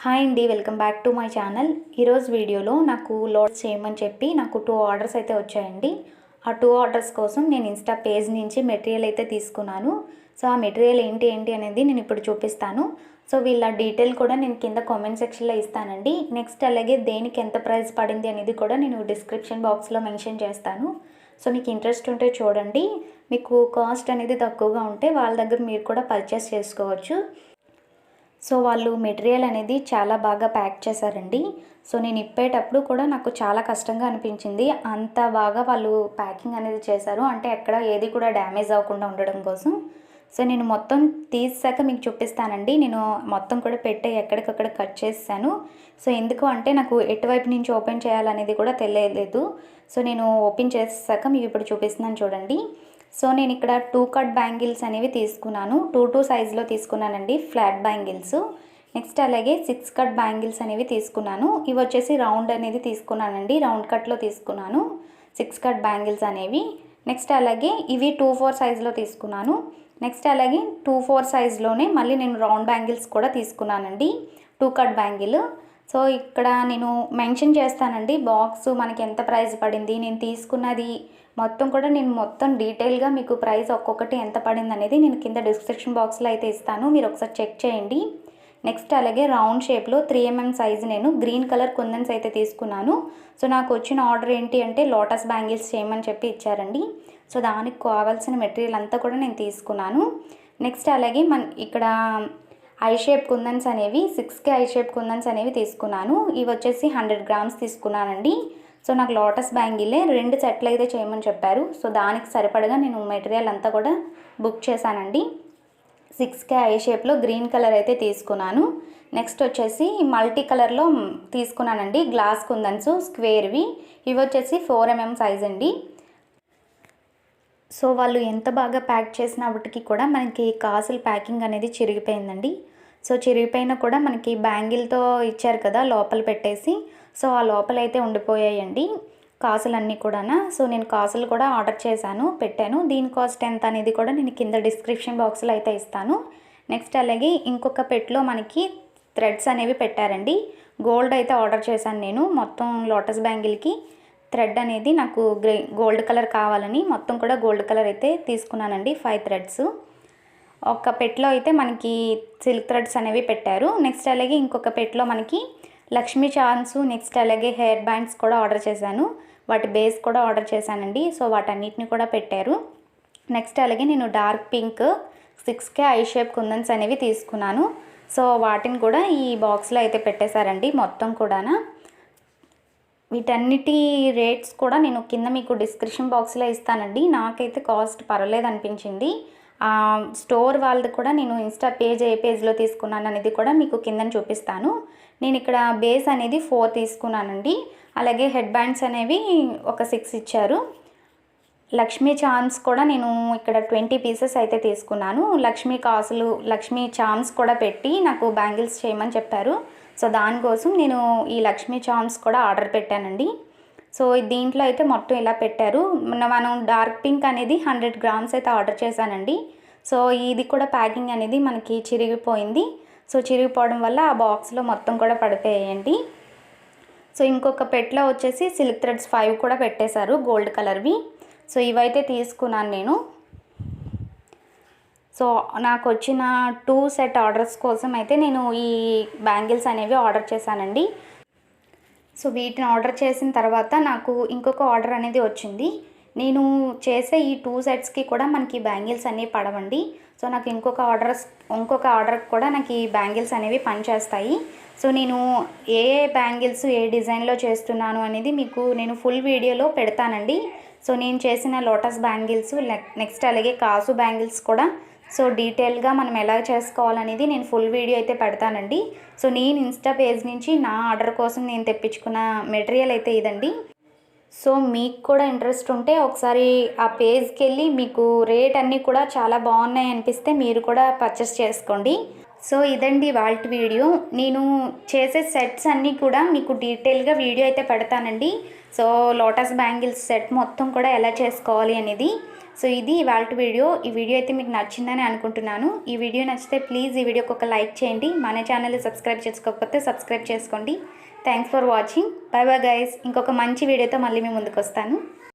Hi అండి, welcome back to my channel. ఈరోజు వీడియోలో నాకు లోడ్ చేయమని చెప్పి నాకు 2 ఆర్డర్స్ అయితే వచ్చాయండి. ఆ 2 ఆర్డర్స్ కోసం నేను ఇన్స్టా పేజ్ నుంచి మెటీరియల్ అయితే తీసుకున్నాను. సో ఆ మెటీరియల్ ఏంటి అనేది నేను ఇప్పుడు చూపిస్తాను. సో వీళ్ళ డీటెయిల్ కూడా నేను కింద కామెంట్ సెక్షన్లో ఇస్తానండి. నెక్స్ట్ అలాగే దేనికి ఎంత ప్రైస్ పడింది అనేది కూడా నేను డిస్క్రిప్షన్ బాక్స్లో మెన్షన్ చేస్తాను. సో మీకు ఇంట్రెస్ట్ ఉంటే చూడండి. మీకు కాస్ట్ అనేది తక్కువగా ఉంటే వాళ్ళ దగ్గర మీరు కూడా పర్చేస్ చేసుకోవచ్చు. సో వాళ్ళు మెటీరియల్ అనేది చాలా బాగా ప్యాక్ చేశారండి. సో నేను ఇప్పేటప్పుడు కూడా నాకు చాలా కష్టంగా అనిపించింది. అంత బాగా వాళ్ళు ప్యాకింగ్ అనేది చేశారు. అంటే ఎక్కడ ఏది కూడా డ్యామేజ్ అవ్వకుండా ఉండడం కోసం. సో నేను మొత్తం తీసాక మీకు చూపిస్తానండి. నేను మొత్తం కూడా పెట్టే ఎక్కడికక్కడ కట్ చేశాను. సో ఎందుకు అంటే నాకు ఎటువైపు నుంచి ఓపెన్ చేయాలనేది కూడా తెలియలేదు. సో నేను ఓపెన్ చేసాక మీకు ఇప్పుడు చూపిస్తున్నాను చూడండి. సో నేను ఇక్కడ 2 కట్ బ్యాంగిల్స్ అనేవి తీసుకున్నాను. 2 సైజులో తీసుకున్నానండి, ఫ్లాట్ బ్యాంగిల్స్. నెక్స్ట్ అలాగే 6 కట్ బ్యాంగిల్స్ అనేవి తీసుకున్నాను. ఇవి వచ్చేసి రౌండ్ అనేది తీసుకున్నానండి, రౌండ్ కట్లో తీసుకున్నాను 6 కట్ బ్యాంగిల్స్ అనేవి. నెక్స్ట్ అలాగే ఇవి 2/4 సైజులో తీసుకున్నాను. నెక్స్ట్ అలాగే 2/4 సైజులోనే మళ్ళీ నేను రౌండ్ బ్యాంగిల్స్ కూడా తీసుకున్నానండి, 2 కట్ బ్యాంగిల్. సో ఇక్కడ నేను మెన్షన్ చేస్తానండి బాక్స్ మనకి ఎంత ప్రైస్ పడింది, నేను తీసుకున్నది మొత్తం కూడా నేను మొత్తం డీటెయిల్గా మీకు ప్రైస్ ఒక్కొక్కటి ఎంత పడింది అనేది నేను కింద డిస్క్రిప్షన్ బాక్స్లో అయితే ఇస్తాను, మీరు ఒకసారి చెక్ చేయండి. నెక్స్ట్ అలాగే రౌండ్ షేప్లో 3mm సైజు నేను గ్రీన్ కలర్ కుందన్స్ అయితే తీసుకున్నాను. సో నాకు వచ్చిన ఆర్డర్ ఏంటి అంటే లోటస్ బ్యాంగిల్స్ చేయమని చెప్పి ఇచ్చారండి. సో దానికి కావాల్సిన మెటీరియల్ అంతా కూడా నేను తీసుకున్నాను. నెక్స్ట్ అలాగే ఇక్కడ ఐ షేప్ కుందన్స్ అనేవి 6K ఐ షేప్ కుందన్స్ అనేవి తీసుకున్నాను. ఇవి వచ్చేసి 100 గ్రామ్స్ తీసుకున్నానండి. సో నాకు లోటస్ బ్యాంగిలే 2 సెట్లు అయితే చేయమని చెప్పారు. సో దానికి సరిపడగా నేను మెటీరియల్ అంతా కూడా బుక్ చేశానండి. 6K ఐ షేప్లో గ్రీన్ కలర్ అయితే తీసుకున్నాను. నెక్స్ట్ వచ్చేసి మల్టీ కలర్లో తీసుకున్నానండి గ్లాస్ కుందన్స్ స్క్వేర్వి. ఇవి వచ్చేసి 4mm సైజ్ అండి. సో వాళ్ళు ఎంత బాగా ప్యాక్ చేసినప్పటికీ కూడా మనకి కాసుల ప్యాకింగ్ అనేది చిరిగిపోయిందండి. సో చిరిగిపోయినా కూడా మనకి బ్యాంగిల్తో ఇచ్చారు కదా లోపల పెట్టేసి, సో ఆ లోపల అయితే ఉండిపోయాయండి కాసులన్నీ కూడా. సో నేను కాసులు కూడా ఆర్డర్ చేశాను, పెట్టాను. దీని కాస్ట్ ఎంత అనేది కూడా నేను కింద డిస్క్రిప్షన్ బాక్స్లో అయితే ఇస్తాను. నెక్స్ట్ అలాగే ఇంకొక పెట్లో మనకి థ్రెడ్స్ అనేవి పెట్టారండి. గోల్డ్ అయితే ఆర్డర్ చేశాను నేను. మొత్తం లోటస్ బ్యాంగిల్కి థ్రెడ్ అనేది నాకు గోల్డ్ కలర్ కావాలని మొత్తం కూడా గోల్డ్ కలర్ అయితే తీసుకున్నానండి, 5 థ్రెడ్స్. ఒక పెట్లో అయితే మనకి సిల్క్ థ్రెడ్స్ అనేవి పెట్టారు. నెక్స్ట్ అలాగే ఇంకొక పెట్లో మనకి లక్ష్మీ చాన్స్, నెక్స్ట్ అలాగే హెయిర్ బ్యాండ్స్ కూడా ఆర్డర్ చేశాను. వాటి బేస్ కూడా ఆర్డర్ చేశానండి. సో వాటన్నిటిని కూడా పెట్టారు. నెక్స్ట్ అలాగే నేను dark pink 6K I shape kundans అనేవి తీసుకున్నాను. సో వాటిని కూడా ఈ బాక్స్లో అయితే పెట్టేశారండి మొత్తం కూడా. వీటన్నిటి రేట్స్ కూడా నేను కింద మీకు డిస్క్రిప్షన్ బాక్స్లో ఇస్తానండి. నాకైతే కాస్ట్ పర్వాలేదు అనిపించింది. స్టోర్ వాళ్ళది కూడా నేను ఇన్స్టా పేజ్ ఏ పేజ్లో తీసుకున్నాను అనేది కూడా మీకు కింద చూపిస్తాను. నేను ఇక్కడ బేస్ అనేది 4 తీసుకున్నానండి. అలాగే హెడ్ బ్యాండ్స్ అనేవి ఒక 6 ఇచ్చారు. లక్ష్మీ చామ్స్ కూడా నేను ఇక్కడ 20 పీసెస్ అయితే తీసుకున్నాను. లక్ష్మీ కాసులు, లక్ష్మీ చామ్స్ కూడా పెట్టి నాకు బ్యాంగిల్స్ చేయమని చెప్పారు. సో దానికోసం నేను ఈ లక్ష్మీ చామ్స్ కూడా ఆర్డర్ పెట్టానండి. సో దీంట్లో అయితే మొత్తం ఇలా పెట్టారు. మనం డార్క్ పింక్ అనేది 100 గ్రామ్స్ అయితే ఆర్డర్ చేశానండి. సో ఇది కూడా ప్యాకింగ్ అనేది మనకి చిరిగిపోయింది. సో చిరిగిపోవడం వల్ల ఆ బాక్స్లో మొత్తం కూడా పడిపోయాయండి. సో ఇంకొక పెట్లో వచ్చేసి సిల్క్ థ్రెడ్స్ 5 కూడా పెట్టేశారు గోల్డ్ కలర్వి. సో ఇవైతే తీసుకున్నాను నేను. సో నాకు వచ్చిన 2 సెట్ ఆర్డర్స్ కోసం అయితే నేను ఈ బ్యాంగిల్స్ అనేవి ఆర్డర్ చేశానండి. సో వీటిని ఆర్డర్ చేసిన తర్వాత నాకు ఇంకొక ఆర్డర్ అనేది వచ్చింది. నేను చేసే ఈ 2 సెట్స్కి కూడా మనకి బ్యాంగిల్స్ అనేవి పడవండి. సో నాకు ఇంకొక ఆర్డర్ కూడా నాకు ఈ బ్యాంగిల్స్ అనేవి పనిచేస్తాయి. సో నేను ఏ బ్యాంగిల్స్ ఏ డిజైన్లో చేస్తున్నాను అనేది మీకు నేను ఫుల్ వీడియోలో పెడతానండి. సో నేను చేసిన లోటస్ బ్యాంగిల్స్, నెక్స్ట్ అలాగే కాసు బ్యాంగిల్స్ కూడా సో డీటెయిల్గా మనం ఎలా చేసుకోవాలనేది నేను ఫుల్ వీడియో అయితే పెడతానండి. సో నేను ఇన్స్టా పేజ్ నుంచి నా ఆర్డర్ కోసం నేను తెప్పించుకున్న మెటీరియల్ అయితే ఇదండి. సో మీకు కూడా ఇంట్రెస్ట్ ఉంటే ఒకసారి ఆ పేజ్కి వెళ్ళి మీకు రేట్ అన్నీ కూడా చాలా బాగున్నాయి అనిపిస్తే మీరు కూడా పర్చేస్ చేసుకోండి. సో ఇదండి వాళ్ళ వీడియో. నేను చేసే సెట్స్ అన్నీ కూడా మీకు డీటెయిల్గా వీడియో అయితే పెడతానండి. సో లోటస్ బ్యాంగిల్స్ సెట్ మొత్తం కూడా ఎలా చేసుకోవాలి అనేది. సో ఇది ఇవాళ వీడియో. ఈ వీడియో అయితే మీకు నచ్చిందని అనుకుంటున్నాను. ఈ వీడియో నచ్చితే ప్లీజ్ ఈ వీడియోకి ఒక లైక్ చేయండి. మన ఛానల్ని సబ్స్క్రైబ్ చేసుకోకపోతే సబ్స్క్రైబ్ చేసుకోండి. Thanks for watching. By bye guys. ఇంకొక మంచి వీడియోతో మళ్ళీ మీ ముందుకు వస్తాను.